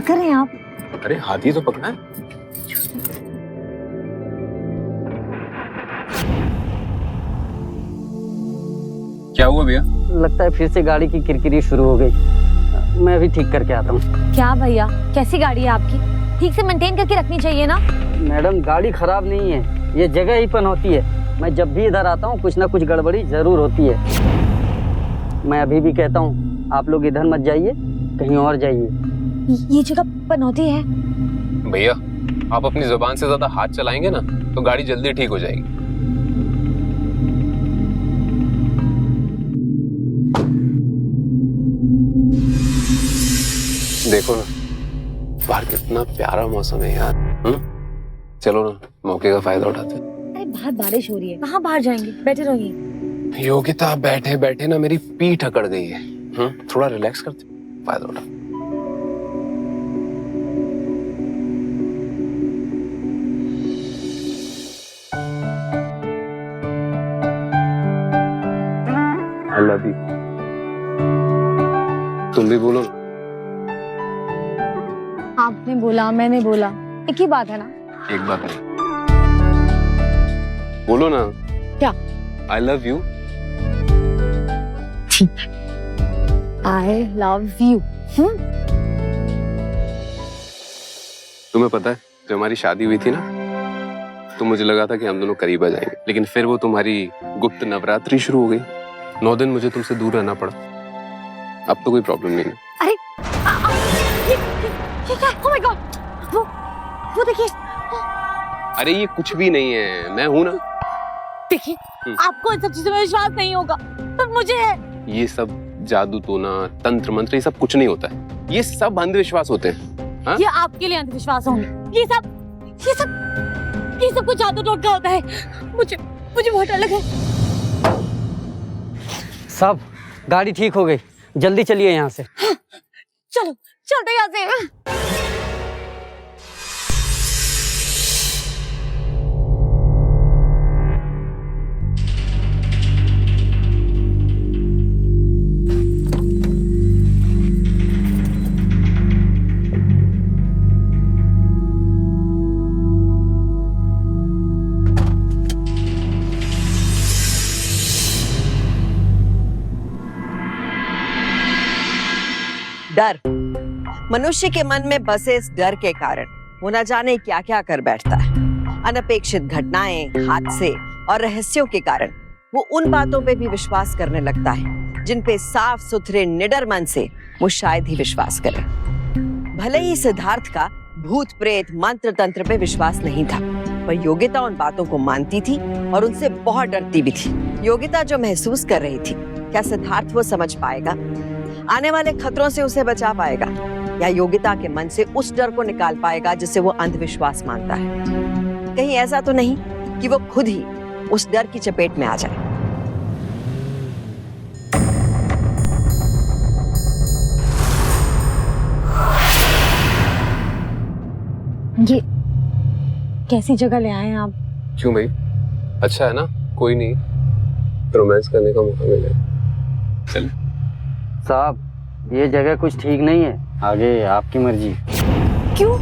कर रहे हैं आप? अरे हाथी तो पकड़ा है। क्या हुआ भैया? लगता है फिर से गाड़ी की किरकिरी शुरू हो गई। मैं अभी ठीक करके आता हूँ। क्या भैया, कैसी गाड़ी है आपकी? ठीक से मेंटेन करके रखनी चाहिए ना। मैडम गाड़ी खराब नहीं है, ये जगह ही पनौती है। मैं जब भी इधर आता हूँ कुछ ना कुछ गड़बड़ी जरूर होती है। मैं अभी भी कहता हूँ आप लोग इधर मत जाइए, कहीं और जाइए। ये जगह पनौती है। भैया आप अपनी जुबान से ज्यादा हाथ चलाएंगे ना तो गाड़ी जल्दी ठीक हो जाएगी। देखो ना बाहर कितना प्यारा मौसम है यार। चलो ना मौके का फायदा उठाते हैं। अरे बाहर बारिश हो रही है, कहाँ बाहर जाएंगे, बैठे रहिए। योगिता बैठे बैठे ना मेरी पीठ अकड़ गई है। थोड़ा रिलैक्स करते, फायदा उठा। I love you। तुम भी बोलो। आपने बोला, मैंने बोला, एक ही बात है ना। एक बात नहीं, बोलो ना। क्या? I love you। ठीक है, I love you। तुम्हें पता है जब हमारी शादी हुई थी ना तो मुझे लगा था कि हम दोनों करीब आ जाएंगे, लेकिन फिर वो तुम्हारी गुप्त नवरात्रि शुरू हो गई। 9 दिन मुझे तुमसे दूर रहना पड़ा। अब तो कोई प्रॉब्लम नहीं है। अरे ये क्या? Oh my God! वो देखिए। अरे ये कुछ भी नहीं है, मैं हूं ना। देखिए, आपको इन सब चीजों में विश्वास नहीं होगा पर मुझे है। ये सब जादू टोना तंत्र मंत्र ये सब कुछ नहीं होता है, ये सब अंधविश्वास होते हैं। हाँ? ये आपके लिए अंधविश्वास होंगे। ये सब कुछ जादू टोटका होता है। मुझे बहुत डर लगा। साहब गाड़ी ठीक हो गई, जल्दी चलिए यहाँ से। चलो चलते यहाँ से। डर, मनुष्य के मन में बसे इस डर के कारण वो न जाने क्या क्या कर बैठता है। अनपेक्षित घटनाएं, हादसे और रहस्यों के कारण वो उन बातों पे भी विश्वास करने लगता है जिन पे साफ सुथरे निडर मन से वो शायद ही विश्वास करे। भले ही सिद्धार्थ का भूत प्रेत मंत्र तंत्र पे विश्वास नहीं था, पर योगिता उन बातों को मानती थी और उनसे बहुत डरती भी थी। योगिता जो महसूस कर रही थी, क्या सिद्धार्थ वो समझ पाएगा? आने वाले खतरों से उसे बचा पाएगा या योगिता के मन से उस डर को निकाल पाएगा जिसे वो अंधविश्वास मानता है? कहीं ऐसा तो नहीं कि वो खुद ही उस डर की चपेट में आ जाए। ये कैसी जगह ले आए हैं आप? क्यों भाई, अच्छा है ना, कोई नहीं, रोमांस करने का मौका मिलेगा। चल साहब ये जगह कुछ ठीक नहीं है, आगे आपकी मर्जी। क्यों?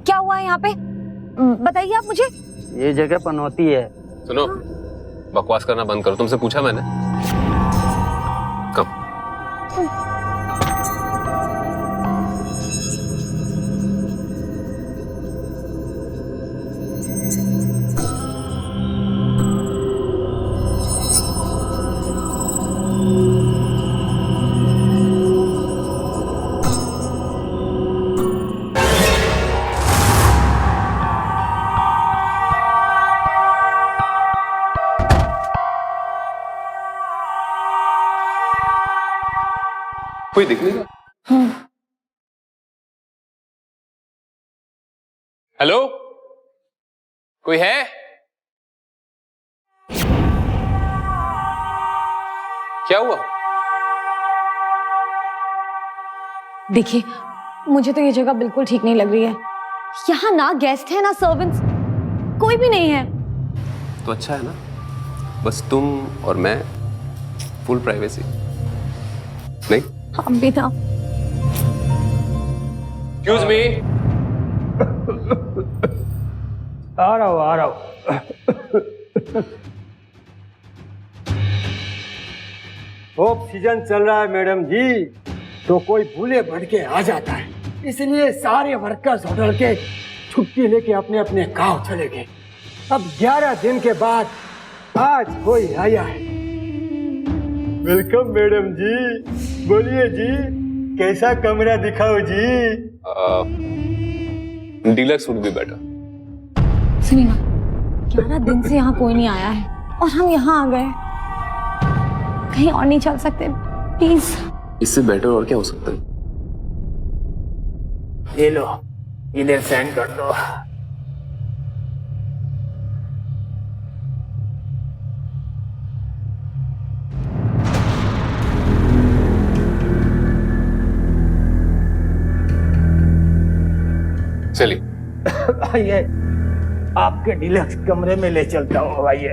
क्या हुआ है यहाँ पे? बताइए आप मुझे। ये जगह पनौती है। सुनो, बकवास करना बंद करो, तुमसे पूछा मैंने। कम कोई दिख नहीं रहा। हेलो, कोई है? क्या हुआ? देखिए, मुझे तो ये जगह बिल्कुल ठीक नहीं लग रही है। यहाँ ना गेस्ट है ना सर्वेंट्स, कोई भी नहीं है। तो अच्छा है ना, बस तुम और मैं, फुल प्राइवेसी। नहीं हम भी था। Excuse me. आ रहा हूँ। ऑफ सीजन चल रहा है मैडम जी, तो कोई भूले भटके आ जाता है, इसलिए सारे वर्कर्स होटल के छुट्टी लेके अपने अपने गांव चले गए। अब 11 दिन के बाद आज कोई आया है। वेलकम मैडम जी, बोलिए जी, कैसा कमरा दिखाओ जी? Deluxe would be better. सुनिए ना, 11 दिन से यहाँ कोई नहीं आया है और हम यहाँ आ गए। कहीं और नहीं चल सकते प्लीज? इससे बेटर और क्या हो सकता है? ये लो, इधर साइन कर दो। चलिए। आइए, आपके डीलक्स कमरे में ले चलता हूँ। आइए।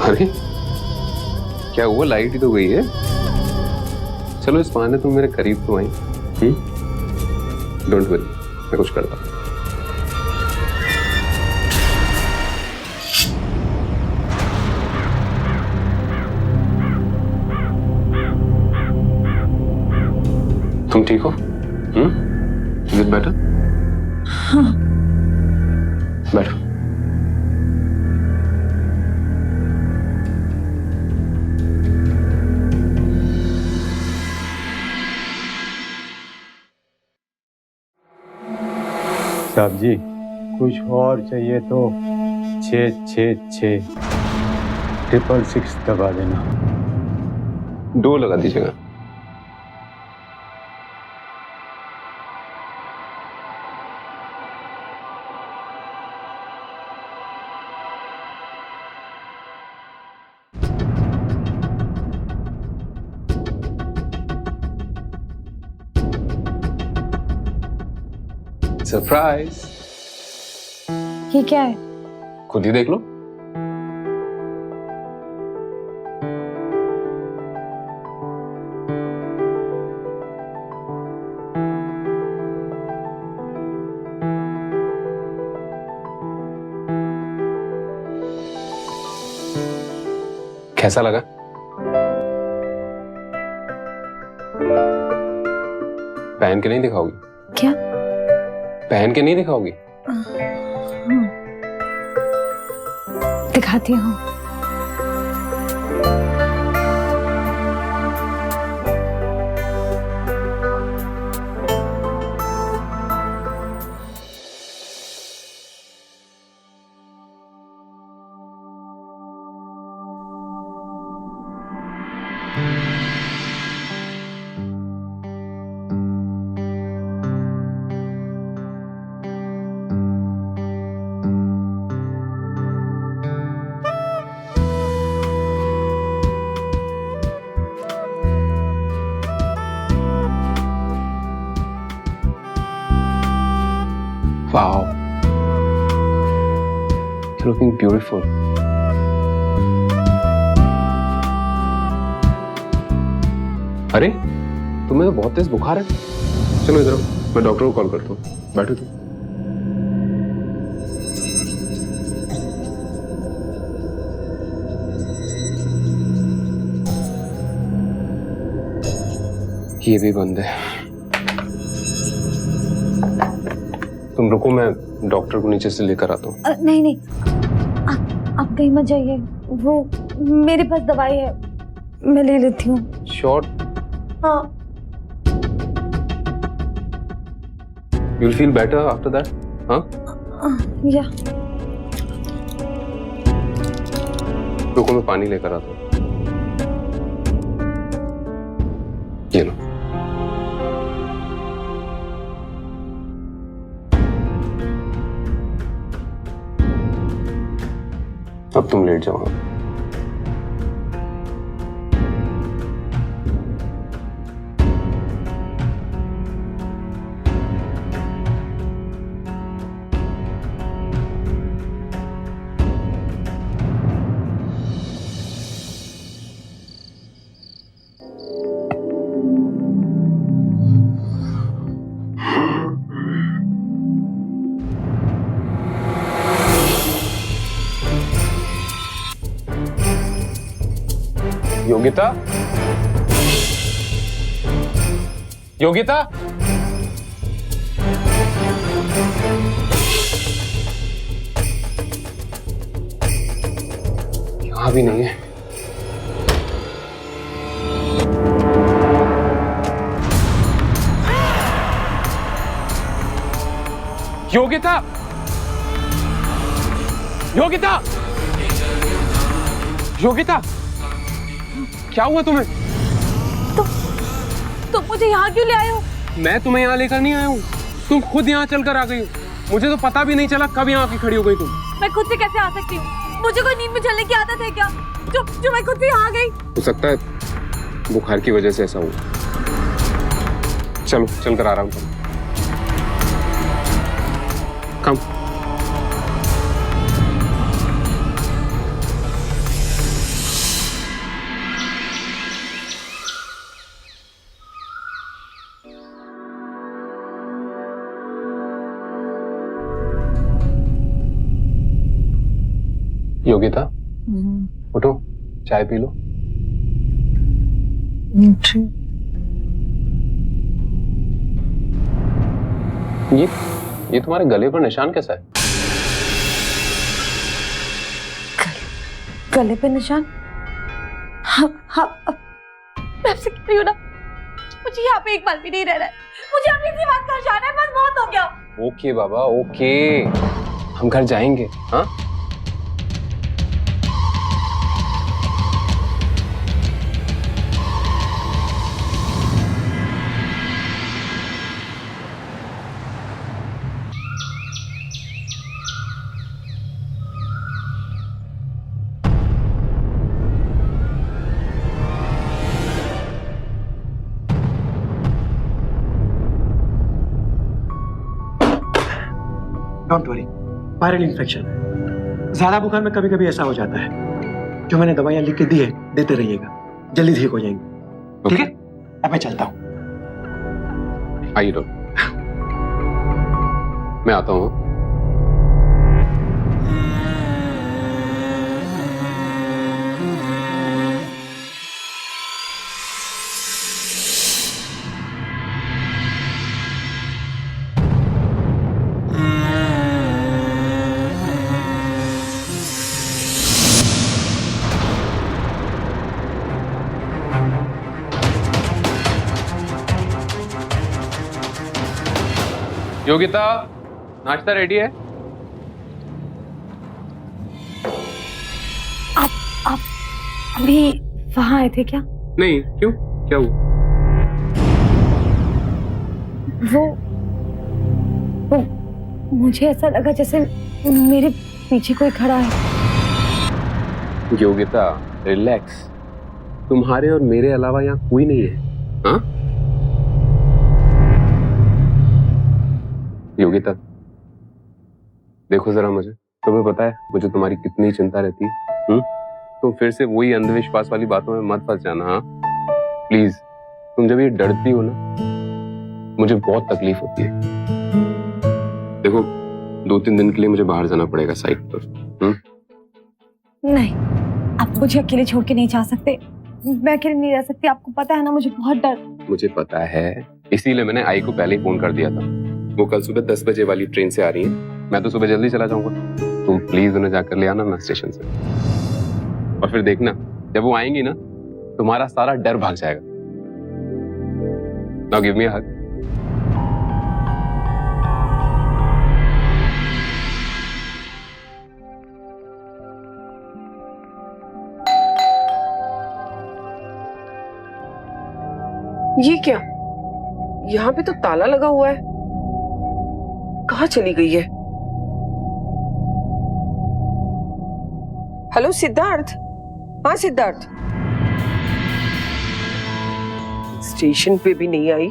अरे क्या हुआ, लाइट ही तो गई है। चलो इस बहाने तुम मेरे करीब तो आई। डोंट वरी, मैं कुछ करता हूँ। तुम ठीक हो? Is it better? हाँ। बैठो। साहब जी, कुछ और चाहिए तो 666 666 दबा देना। डोर लगा दीजिएगा। सरप्राइज। ये क्या है? खुद ही देख लो। कैसा लगा? पहन के नहीं दिखाओगी? क्या? पहन के नहीं दिखाओगी? दिखाती हूँ। Wow, you're looking beautiful. अरे तुम्हें तो बहुत तेज बुखार है। चलो इधर आओ, मैं डॉक्टर को कॉल करता हूँ। बैठो तुम। ये भी बंद है। तुम रुको, मैं डॉक्टर को नीचे से लेकर आता हूँ। नहीं नहीं, आप कहीं मत जाइए। वो मेरे पास दवाई है, मैं ले लेती हूँ। श्योर? हाँ। You'll feel better after that? हाँ? या। रुको, मैं पानी लेकर आता हूँ। ये लो। अब तुम लेट जाओ। योगिता, योगिता, यहाँ भी नहीं है। योगिता, योगिता, योगिता, क्या हुआ तुम्हें? तुम मुझे यहाँ क्यों ले आए हो? मैं तुम्हें यहाँ लेकर नहीं आया हूँ, तुम खुद यहाँ चलकर आ गई हो। मुझे तो पता भी नहीं चला कब यहाँ आके खड़ी हो गई तुम। मैं खुद से कैसे आ सकती हूँ? मुझे कोई नींद में चलने की आदत है क्या जो मैं खुद से यहाँ आ गई? हो सकता है बुखार की वजह से ऐसा हुआ। चलो चलकर आराम करो। कम। योगिता, उठो, चाय पी लो। ये तुम्हारे गले पर निशान कैसा है? गले पे निशान? हाँ, मैं आपसे कह रही हूँ ना, मुझे यहाँ पे एक पल भी नहीं रहना है। मुझे अपनी सी बात कर जाना है, बस बहुत हो गया। ओके बाबा, ओके, हम घर जाएंगे। हाँ, डोंट वरी, वायरल इन्फेक्शन है। ज्यादा बुखार में कभी कभी ऐसा हो जाता है। जो मैंने दवाइयां लिख के दी है, देते रहिएगा, जल्दी ठीक हो जाएंगे। ठीक है, अब मैं चलता हूँ। आइए लो, मैं आता हूँ। योगिता, नाश्ता रेडी है? आप अभी वहां आए थे क्या? नहीं, क्यों? क्या हुआ? वो मुझे ऐसा लगा जैसे मेरे पीछे कोई खड़ा है। योगिता, रिलैक्स, तुम्हारे और मेरे अलावा यहाँ कोई नहीं है। हाँ? योगिता, देखो जरा मुझे, तुम्हें पता है मुझे तुम्हारी कितनी चिंता रहती है। तुम फिर से वही अंधविश्वास वाली बातों में मत फंस जाना। हाँ, प्लीज, तुम जब ये डरती हो ना, मुझे बहुत तकलीफ होती है। देखो, 2-3 दिन के लिए मुझे बाहर जाना पड़ेगा साइट पर। नहीं, आप मुझे अकेले छोड़ के नहीं जा सकते। मैं अकेले नहीं रह सकती, आपको पता है ना, मुझे बहुत डर। मुझे पता है, इसीलिए मैंने आई को पहले ही फोन कर दिया था। वो कल सुबह 10 बजे वाली ट्रेन से आ रही है। मैं तो सुबह जल्दी चला जाऊंगा। तुम प्लीज उन्हें जाकर ले आना ना स्टेशन से। और फिर देखना, जब वो आएंगी ना, तुम्हारा सारा डर भाग जाएगा। नाउ गिव मी अ हग। ये क्या? यहाँ पे तो ताला लगा हुआ है। कहाँ चली गई है? हेलो सिद्धार्थ। हाँ सिद्धार्थ, स्टेशन पे भी नहीं आई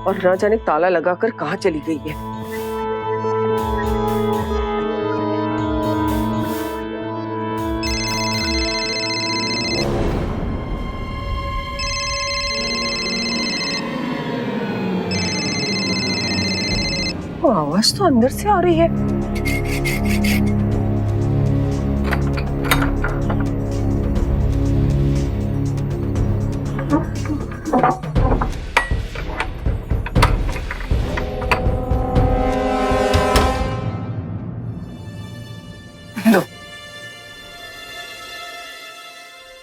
और ना जाने ताला लगाकर कहाँ चली गई है। आवाज तो अंदर से आ रही है।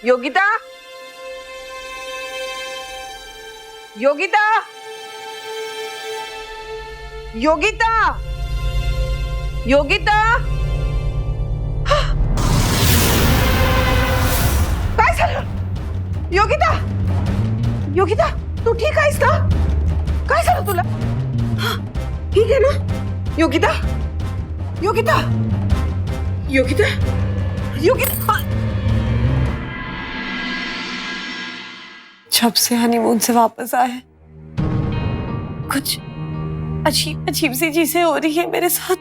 योगिता, योगिता, योगिता, योगिता, काय झालं? योगिता, योगिता, तू ठीक आहेस ना? काय झालं तुला? ठीक आहे ना? योगिता, योगिता, योगिता, योगिता। जब से हनीमून से वापस आए कुछ अजीब अजीब सी चीजें हो रही है मेरे साथ।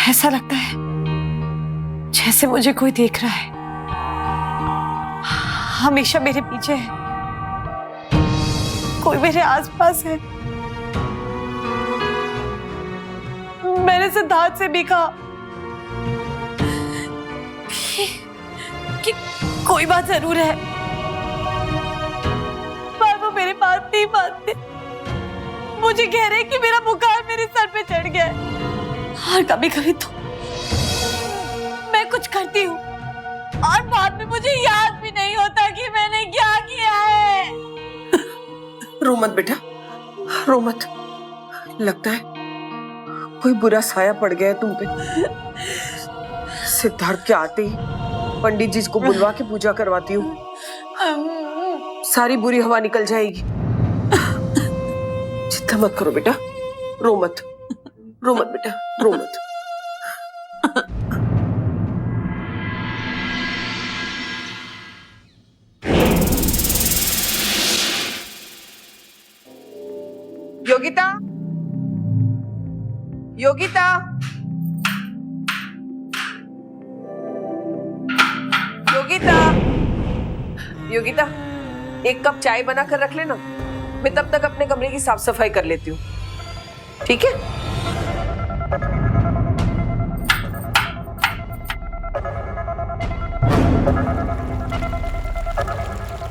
ऐसा लगता है जैसे मुझे कोई देख रहा है, हमेशा मेरे पीछे है, कोई मेरे आसपास है। मैंने सिद्धार्थ से भी कहा कि कोई बात जरूर है, पर वो मेरी बात नहीं मानते। मुझे कह रहे कि मेरा बुखार मेरे सर पे चढ़ गया है, और कभी कभी तो मैं कुछ करती हूँ और बाद में मुझे याद भी नहीं होता कि मैंने क्या किया है। रो मत बेटा, रो मत। लगता है कोई बुरा साया पड़ गया है तुम पे। सिद्धार्थ के आते ही पंडित जी को बुलवा के पूजा करवाती हूँ, सारी बुरी हवा निकल जाएगी। चिंता मत करो बेटा, रो मत, रो मत बेटा, रो मत। योगिता, योगिता, योगिता, योगिता, एक कप चाय बना कर रख लेना, मैं तब तक अपने कमरे की साफ सफाई कर लेती हूँ, ठीक है?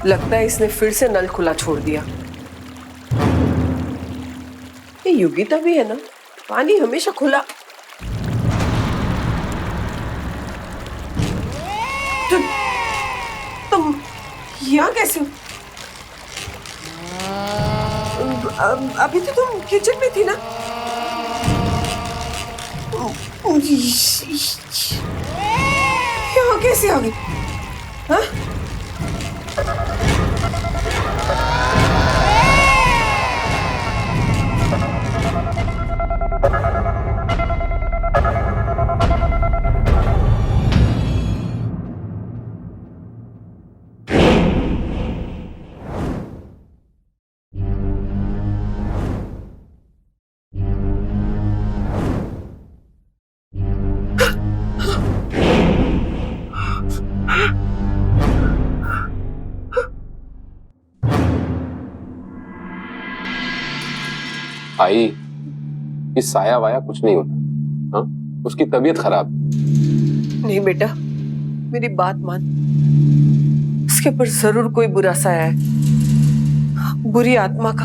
लगता है इसने फिर से नल खुला छोड़ दिया। ये योगिता भी है ना, पानी हमेशा खुला। तुम यहाँ कैसे हो? अभी तो तुम किचन में थी ना? यहाँ कैसे आ गई? हाँ? आई, इस साया वाया कुछ नहीं होता। हाँ, उसकी तबीयत खराब। नहीं बेटा, मेरी बात मान, उसके ऊपर जरूर कोई बुरा साया है, बुरी आत्मा का।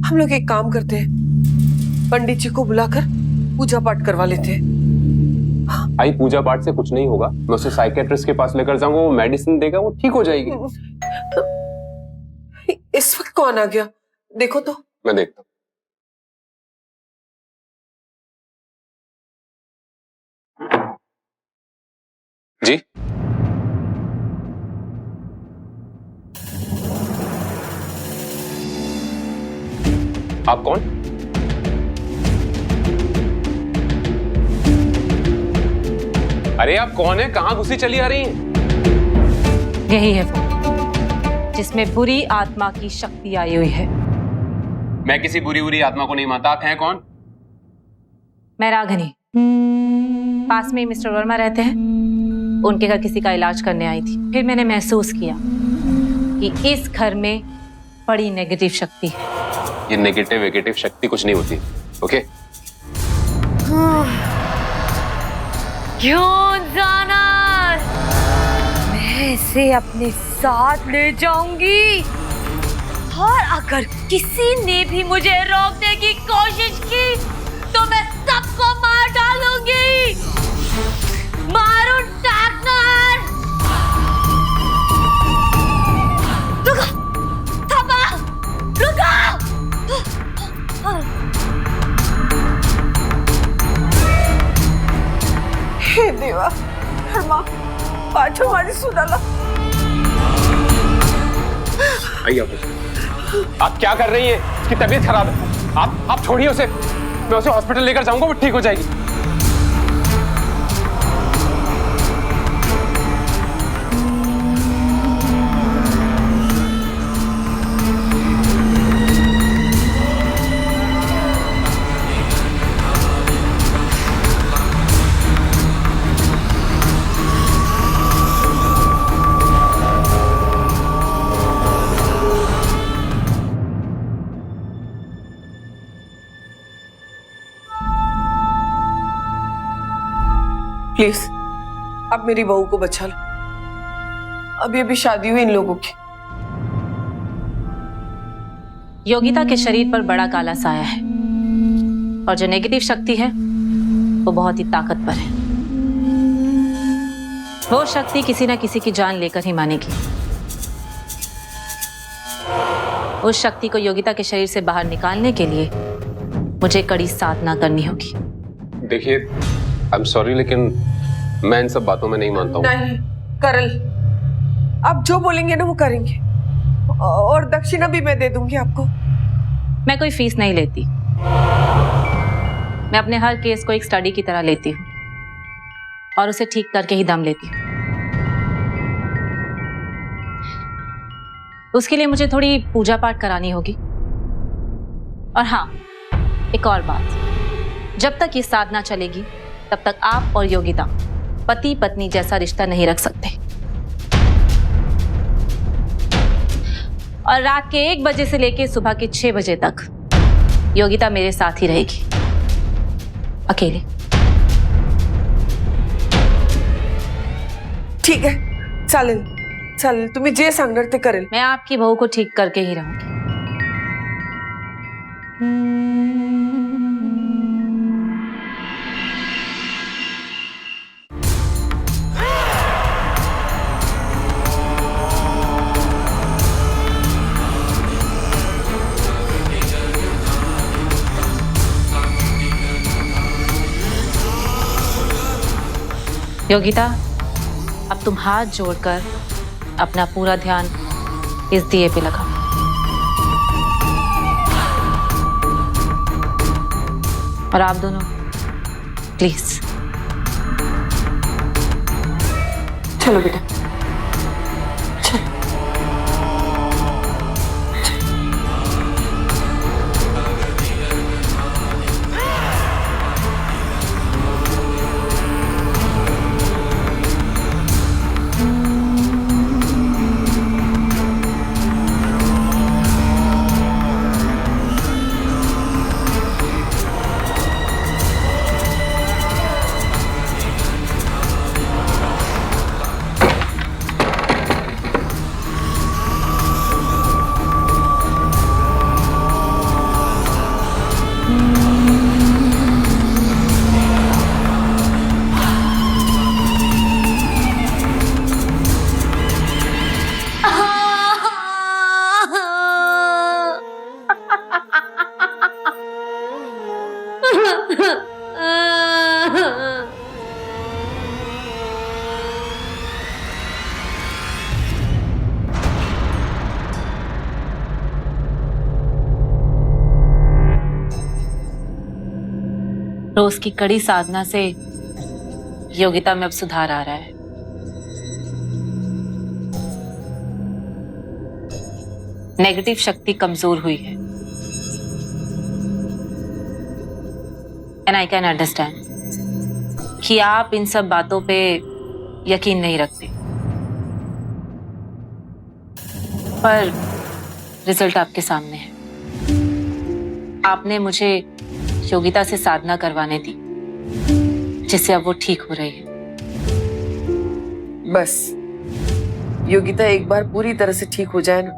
हम लोग एक काम करते हैं, पंडित जी को बुलाकर पूजा पाठ करवा लेते हैं। आई, पूजा पाठ से कुछ नहीं होगा। मैं उसे साइकेट्रिस्ट के पास लेकर जाऊंगा, वो मेडिसिन देगा, वो ठीक हो जाएगी। इस वक्त कौन आ गया? देखो तो। मैं देखता हूँ। जी, आप कौन? अरे आप कौन है? कहां घुसी चली आ रही हैं? यही है वो जिसमें बुरी आत्मा की शक्ति आई हुई है। मैं किसी बुरी आत्मा को नहीं मानता। आप हैं कौन? मैं राघनी, पास में ही मिस्टर वर्मा रहते हैं, उनके घर किसी का इलाज करने आई थी। फिर मैंने महसूस किया कि इस घर में बड़ी नेगेटिव शक्ति है। ये नेगेटिव शक्ति कुछ नहीं होती, ओके? क्यों जाना? मैं इसे अपने साथ ले जाऊंगी, और अगर किसी ने भी मुझे रोकने की कोशिश की तो मैं सबको मार डालूंगी। मारू टाक डॉक्टर! रुको! थापा! रुको! हे देवा, धर्मा, पाठो माझी सुनाला। आइए आप क्या कर रही हैं? उसकी तबीयत खराब है। आप छोड़िए उसे, मैं उसे हॉस्पिटल लेकर जाऊंगा, वो ठीक हो जाएगी। प्लीज अब मेरी बहू को बचा लो। अभी अभी शादी हुई इन लोगों की। योगिता के शरीर पर बड़ा काला साया है और जो नेगेटिव शक्ति है वो बहुत ही ताकतवर है। वो शक्ति किसी न किसी की जान लेकर ही मानेगी। उस शक्ति को योगिता के शरीर से बाहर निकालने के लिए मुझे कड़ी साधना करनी होगी। देखिए, आई एम सॉरी, लेकिन मैं इन सब बातों में नहीं मानता हूँ। नहीं करल, आप जो बोलेंगे ना वो करेंगे, और दक्षिणा भी मैं दे दूंगी आपको। मैं कोई फीस नहीं लेती। मैं अपने हर केस को एक स्टडी की तरह लेती हूँ और उसे ठीक करके ही दम लेती हूँ। उसके लिए मुझे थोड़ी पूजा पाठ करानी होगी। और हाँ, एक और बात, जब तक ये साधना चलेगी तब तक आप और योगिता पति पत्नी जैसा रिश्ता नहीं रख सकते। और रात के 1 बजे से लेकर सुबह के 6 बजे तक योगिता मेरे साथ ही रहेगी, अकेले। ठीक है, चालेल चालेल, तुम्ही जे सांगणार ते करेल। मैं आपकी बहू को ठीक करके ही रहूंगी। योगिता, अब तुम हाथ जोड़कर अपना पूरा ध्यान इस दिए पे लगाओ। और आप दोनों प्लीज। चलो बेटा, चलो। रोज की कड़ी साधना से योगिता में अब सुधार आ रहा है। नेगेटिव शक्ति कमजोर हुई है। एंड आई कैन अंडरस्टैंड कि आप इन सब बातों पे यकीन नहीं रखते, पर रिजल्ट आपके सामने है। आपने मुझे योगिता से साधना करवाने दी, जिससे अब वो ठीक हो रही है। बस योगिता एक बार पूरी तरह से ठीक हो जाए ना,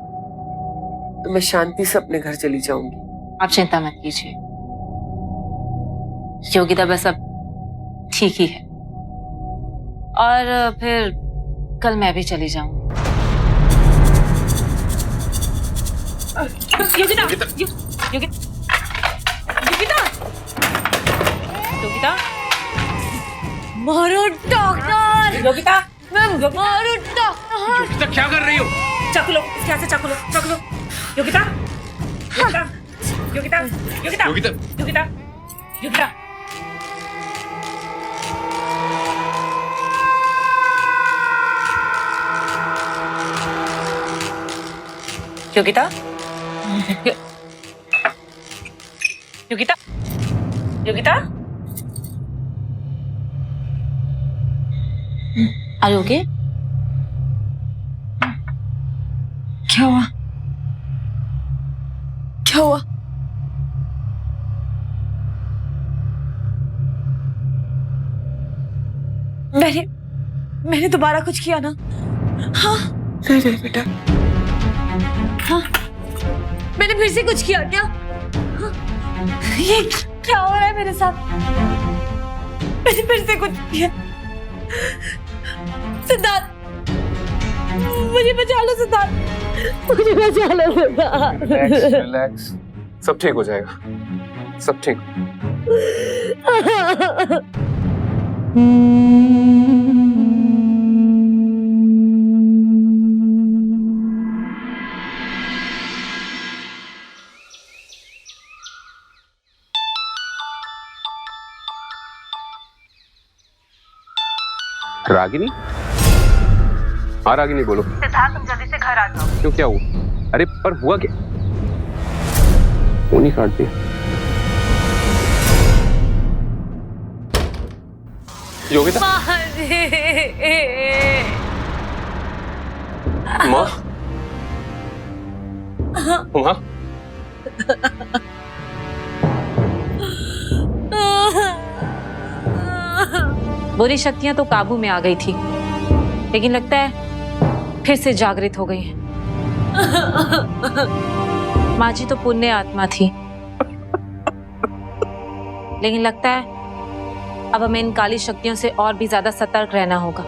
तो मैं शांति से अपने घर चली जाऊंगी। आप चिंता मत कीजिए, योगिता बस अब ठीक ही है और फिर कल मैं भी चली जाऊंगी। योगिता, योगिता, योगिता, मारो डॉक्टर, योगिता, मारो डॉक्टर। योगिता क्या कर रही हो? चाकू लो, इसके हाथ से चाकू लो, चाकू लो। Yogita, Yogita, Yogita, Yogita, Yogita. Yogita, Yogita. Yogita, Yogita, Yogita, Are you okay? क्या हुआ? क्या हुआ? मैंने दोबारा कुछ किया ना? हाँ नहीं नहीं बेटा, हाँ, मैंने फिर से कुछ किया क्या? हाँ? ये क्या हो रहा है मेरे साथ? मैंने फिर से कुछ किया। सिद्धार्थ, मुझे बचा लो सिद्धार्थ, मुझे बचा लो सिद्धार्थ। रिलैक्स, रिलैक्स, सब ठीक हो जाएगा, सब ठीक। रागिनी? हाँ रागिनी बोलो। सिद्धार्थ, तुम जल्दी से घर आ जाओ। क्यों, क्या हुआ? अरे पर हुआ क्या? फोन ही काट दिया। योगिता? माँ? माँ? बुरी शक्तियां तो काबू में आ गई थी, लेकिन लगता है फिर से जागृत हो गई हैं। माँ जी तो पुण्य आत्मा थी, लेकिन लगता है अब हमें इन काली शक्तियों से और भी ज्यादा सतर्क रहना होगा।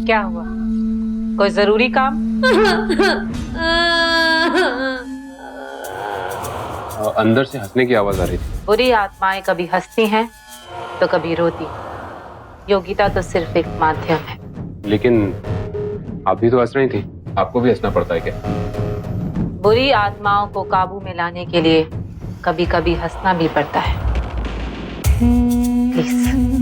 क्या हुआ? कोई जरूरी काम? अंदर से हंसने की आवाज आ रही थी। बुरी आत्माएं कभी हंसती हैं तो कभी रोती। योगिता तो सिर्फ एक माध्यम है। लेकिन आप भी तो हंस रही थी, आपको भी हंसना पड़ता है क्या? बुरी आत्माओं को काबू में लाने के लिए कभी कभी हंसना भी पड़ता है। प्लीज।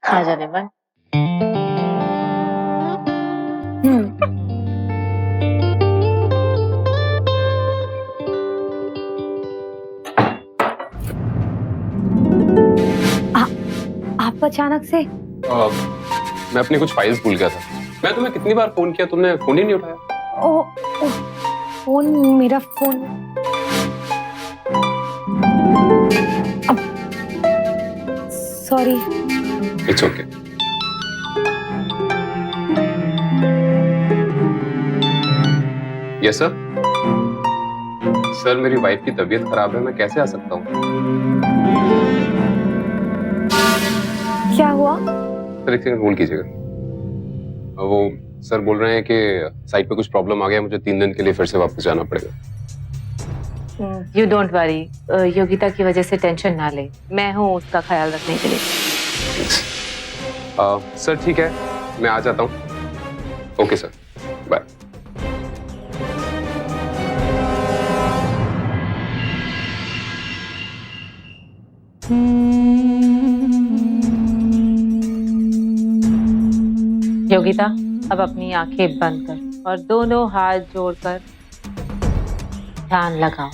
आ जाने मन। आप अचानक से? मैं अपनी कुछ फाइल्स भूल गया था। मैं तुम्हें कितनी बार फोन किया, तुमने फोन ही नहीं उठाया। ओ, फोन, मेरा phone. Sorry. It's okay. Yes sir. Sir मेरी वाइफ की तबीयत खराब है, मैं कैसे आ सकता हूँ? क्या हुआ? सर एक सेकंड होल्ड कीजिएगा। वो सर बोल रहे हैं कि साइट पे कुछ प्रॉब्लम आ गया, मुझे 3 दिन के लिए फिर से वापस जाना पड़ेगा। यू डोंट वरी, योगिता की वजह से टेंशन ना ले, मैं हूँ उसका ख्याल रखने के लिए। सर ठीक है, मैं आ जाता हूँ। Okay sir, bye. योगिता, अब अपनी आंखें बंद कर और दोनों हाथ जोड़कर ध्यान लगाओ।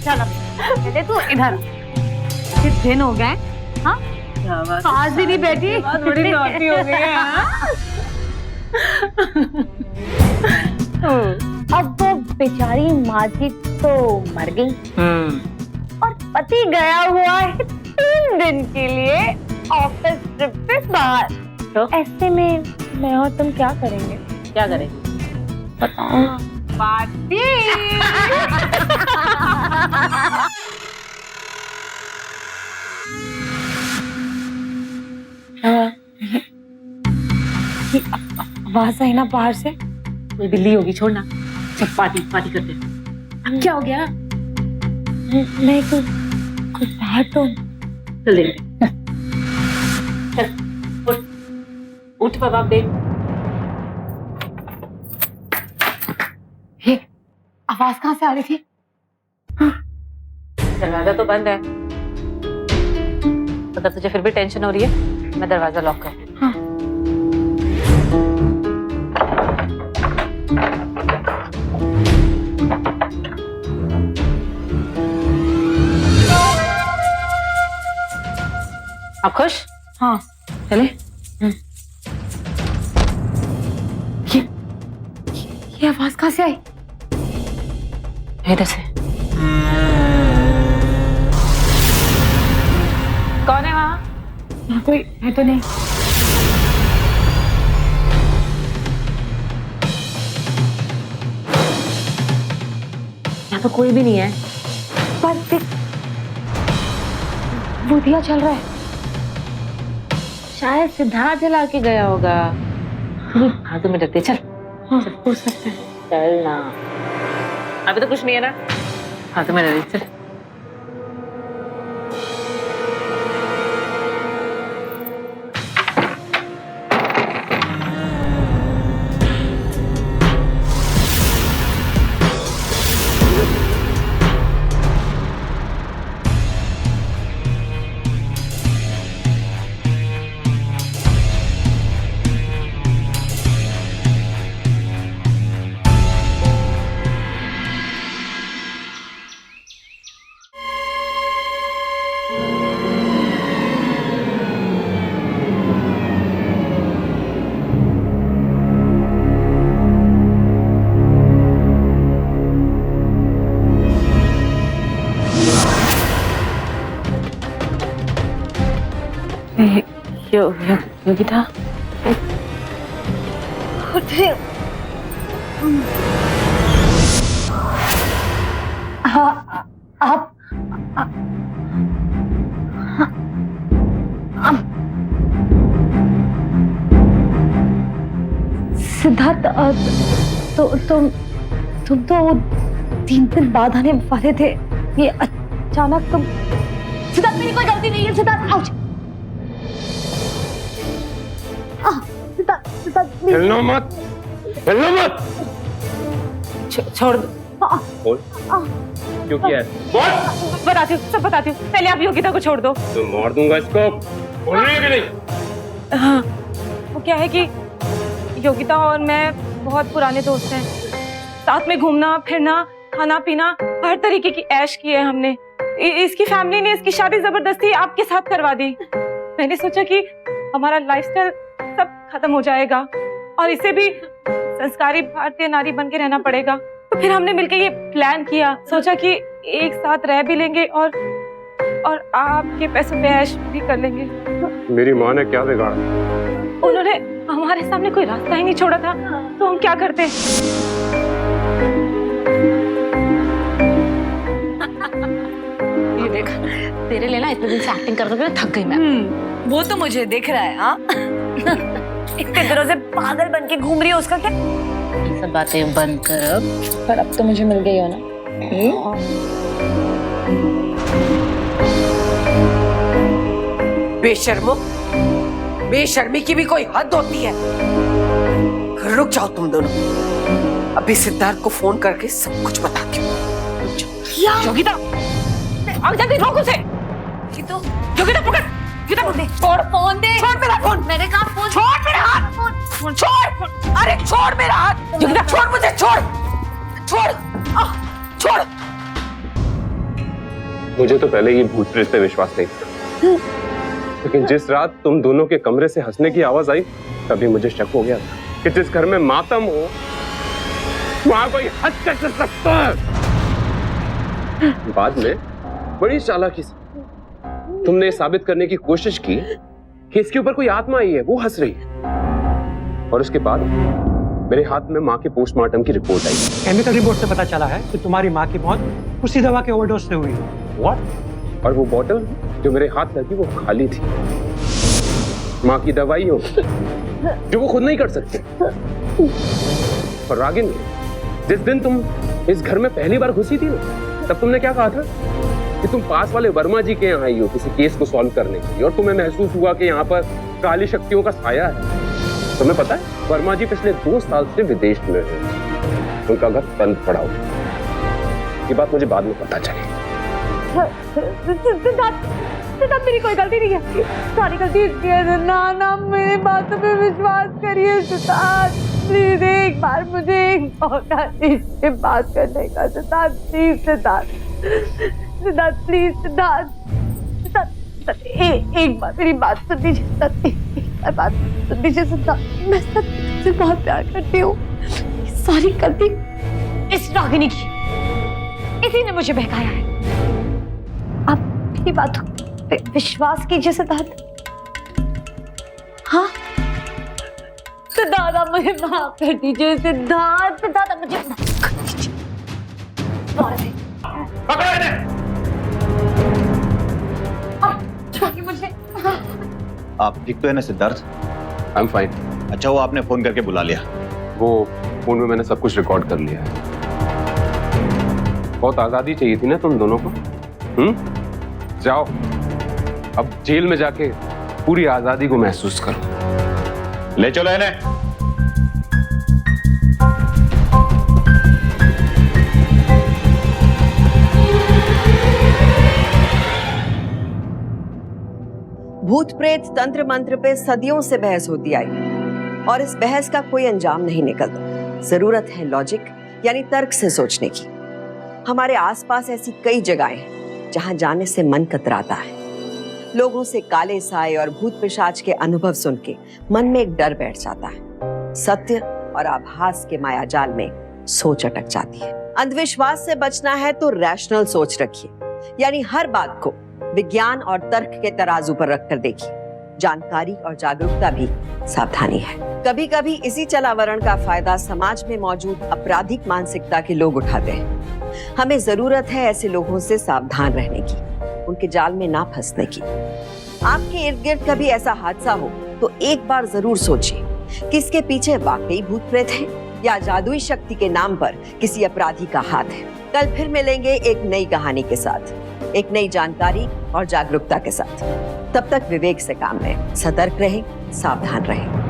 चलो, पहले तू इधर। कितने दिन हो गए? हाँ, आज भी नहीं बैठी। थोड़ी नौटी हो गई है। अब वो बेचारी माँ जी तो मर गई और पति गया हुआ है 3 दिन के लिए ऑफिस ट्रिप पे बाहर। तो ऐसे में मैं और तुम क्या करेंगे? क्या करेंगे? बताओ। पार्टी। आवाज आई ना बाहर से। कोई बिल्ली होगी, छोड़ना। चल पार्टी पार्टी करते हैं। क्या हो गया? नहीं, कुछ बात तो। चल देखते। चल उठ बाबा, देख। ये आवाज कहाँ से आ रही थी? दरवाजा तो बंद है। अगर तुझे फिर भी टेंशन हो रही है, मैं दरवाजा लॉक कर। हाँ। आप खुश? हाँ, चले। ये आवाज कहाँ से आई? इधर से। कौन है वहाँ? यहाँ कोई है तो नहीं। यहाँ तो कोई भी नहीं है। पर वो दिया चल रहा है। शायद सिद्धार्थ जला के गया होगा। हाँ तुम्हें डरते, चल। हाँ, हो सकता है। चल ना, अभी तो कुछ नहीं है ना। हाँ तुम्हें डर, चल। योगिता, आप सिद्धार्थ, तो तुम तो 3 दिन बाद आने वाले थे। ये अचानक तुम। सिद्धार्थ, मेरी कोई गलती नहीं है। सिद्धार्थ, आउच। सिद्धार्थ, हिलना मत, हिलना मत। छोड़ दो। बोल। क्यों किया है? बोल। बताती हूँ, सब बताती हूँ। पहले आप योगिता को छोड़ दो। तो मार दूंगा इसको। बोल रही है कि नहीं? हाँ, वो क्या है कि योगिता और मैं बहुत पुराने दोस्त हैं। साथ में घूमना फिरना, खाना पीना, हर तरीके की ऐश की है हमने। इसकी फैमिली ने इसकी शादी जबरदस्ती आपके साथ करवा दी। मैंने सोचा कि हमारा लाइफस्टाइल सब खत्म हो जाएगा और इसे भी संस्कारी भारतीय नारी बन के रहना पड़ेगा। तो फिर हमने मिलकर ये प्लान किया, सोचा कि एक साथ रह भी लेंगे और आपके पैसों पे ऐश भी कर लेंगे। मेरी माँ ने क्या बिगाड़ा? उन्होंने हमारे सामने कोई रास्ता ही नहीं छोड़ा था, तो हम क्या करते? ये देख, तेरे लिए ना इतने दिन से एक्टिंग कर करके थक गई मैं। वो तो मुझे दिख रहा है। हाँ इतने दिनों से पागल बन के घूम रही है, उसका क्या? ये सब बातें बंद कर अब। पर अब तो मुझे मिल गई हो ना। बेशर्मो, बेशर्मी की भी कोई हद होती है। रुक जाओ तुम दोनों, अभी सिद्धार्थ को फोन करके सब कुछ बताती हूँ। योगिता, आग जल्दी रोक उसे। तो योगिता पकड़, योगिता छोड़ फोन दे। छोड़ मेरा फोन। मैंने कहा फोन छोड़ मेरा हाथ। छोड़, अरे छोड़ मेरा हाथ। योगिता छोड़ मुझे, छोड़, छोड़, छोड़। मुझे तो पहले ये भूत प्रेत पे विश्वास नहीं था, लेकिन जिस रात तुम दोनों के कमरे से हंसने की आवाज आई, तभी मुझे शक हो गया कि जिस घर में मातम हो वहां कोई हंस कैसे सकता है। बाद में बड़ी चालाकी से तुमने साबित करने की कोशिश की कि इसके ऊपर कोई आत्मा आई है, वो हंस रही है। और उसके बाद मेरे हाथ में माँ के पोस्टमार्टम की रिपोर्ट आई। केमिकल रिपोर्ट से पता चला है कि तुम्हारी माँ की मौत उसी दवा के ओवरडोज से हुई है। What? और वो बोतल जो मेरे हाथ लगी वो खाली थी। माँ की दवाइयों जो वो खुद नहीं कर सकते। और रागिनी, जिस दिन तुम इस घर में पहली बार घुसी थी ना, तब तुमने क्या कहा था कि तुम पास वाले वर्मा जी के यहाँ आई हो किसी केस को सॉल्व करने के लिए, और तुम्हें महसूस हुआ कि यहाँ पर काली शक्तियों का साया है। तुम्हें पता है वर्मा जी पिछले 2 साल से विदेश में हैं, उनका घर बंद पड़ा हुआ। ये बात मुझे बाद में पता चली। सिद्धार्थ, मेरी कोई गलती नहीं है, सारी गलती इसकी है। ना मेरी बातों पे विश्वास करिए सिद्धार्थ, प्लीज एक बार मुझे एक मौका दीजिए बात करने का। सिद्धार्थ प्लीज, सिद्धार्थ प्लीज, सिद्धार्थ एक बार मेरी बात सुन लीजिए सिद्धार्थ, एक बार बात सुन लीजिए सिद्धार्थ। मैं सच से बहुत प्यार करती हूँ। सारी गलती इस रागिनी की, इसी ने मुझे बहकाया है। आप मेरी बातों पे विश्वास कीजिए सिद्धार्थ। हाँ सिद्धार्थ, आप मुझे माफ कर दीजिए सिद्धार्थ, सिद्धार्थ आप मुझे माफ कर दीजिए। मुझे आप ठीक तो है ना सिद्धार्थ? I am fine. अच्छा, वो आपने फोन करके बुला लिया? वो फोन में मैंने सब कुछ रिकॉर्ड कर लिया है। बहुत आजादी चाहिए थी ना तुम दोनों को। जाओ अब जेल में जाके पूरी आजादी को महसूस करो। ले चलो इन्हें। भूत प्रेत तंत्र मंत्र पे सदियों से बहस होती आई और इस बहस का कोई अंजाम नहीं निकलता। जरूरत है लॉजिक यानी तर्क से सोचने की। हमारे आसपास ऐसी कई जगहें हैं जहां जाने से मन कतराता है। लोगों से काले साए और भूत पिशाच के अनुभव सुन के मन में एक डर बैठ जाता है। सत्य और आभास के मायाजाल में सोच अटक जाती है। अंधविश्वास से बचना है तो रैशनल सोच रखिए, यानी हर बात को विज्ञान और तर्क के तराजू पर रखकर देखिए। जानकारी और जागरूकता भी सावधानी है। कभी कभी इसी चलावरण का फायदा समाज में मौजूद आपराधिक मानसिकता के लोग उठाते हैं। हमें जरूरत है ऐसे लोगों से सावधान रहने की, उनके जाल में ना फंसने की। आपके इर्द गिर्द कभी ऐसा हादसा हो तो एक बार जरूर सोचिए कि इसके पीछे वाकई भूत प्रेत है या जादुई शक्ति के नाम पर किसी अपराधी का हाथ है। कल फिर मिलेंगे एक नई कहानी के साथ, एक नई जानकारी और जागरूकता के साथ। तब तक विवेक से काम लें, सतर्क रहें, सावधान रहें।